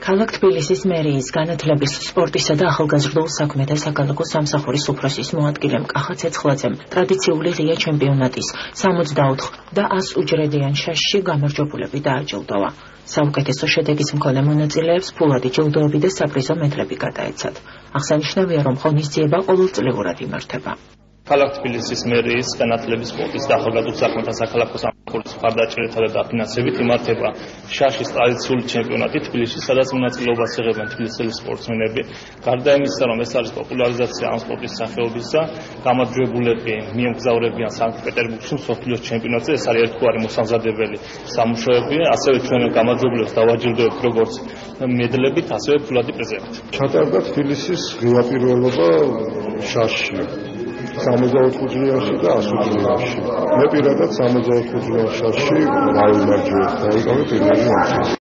ქალაქ თბილისის მერიის განათლების, სპორტისა და ახალგაზრდულ საქმეთა საქალაქო სამსახურის უფროსის მოადგილემ კახა ცეცხლაძემ ტრადიციული ღია ჩემპიონატის 64 და 100 უჯრედიან შაშში გამარჯვებულები დააჯილდოვა. საუკეთესო შედეგის მქონე მონაწილეებს ფულადი ჯილდოები და საპრიზო მედლები გადაეცათ. აღსანიშნავია, რომ ღონისძიება ყოველწლიურად იმართება. ქალაქ თბილისის მერიის განათლების, სპორტის და ახალგაზრდულ საქმეთა საქალაქო სამსახურის მხარდაჭერითა და დაფინანსებით იმართება შაშის ტრადიციული ჩემპიონატი თბილისში, სადაც მონაწილეობას იღებენ თბილისელი სპორტსმენები. გარდა იმისა, რომ ეს არის პოპულარიზაცია ამ სპორტის სახეობისა, გამარჯვებულები მიემგზავრებიან სანქტ-პეტერბურგში მსოფლიოს ჩემპიონატზე. ეს არის ერთგვარი მოსამზადებელი სამუშაოები, ასევე ჩვენ გამარჯვებულებს დავაჯილდოებთ როგორც მედლებით, ასევე ფულადი პრიზებით. ჩატარდა თბილისის ღია პირველობა შაშში. 64 ჯილდოში და 100 ჯილდოში. მე პირადად 64 ჯილდოში გავიმარჯვე და იგავე პირველი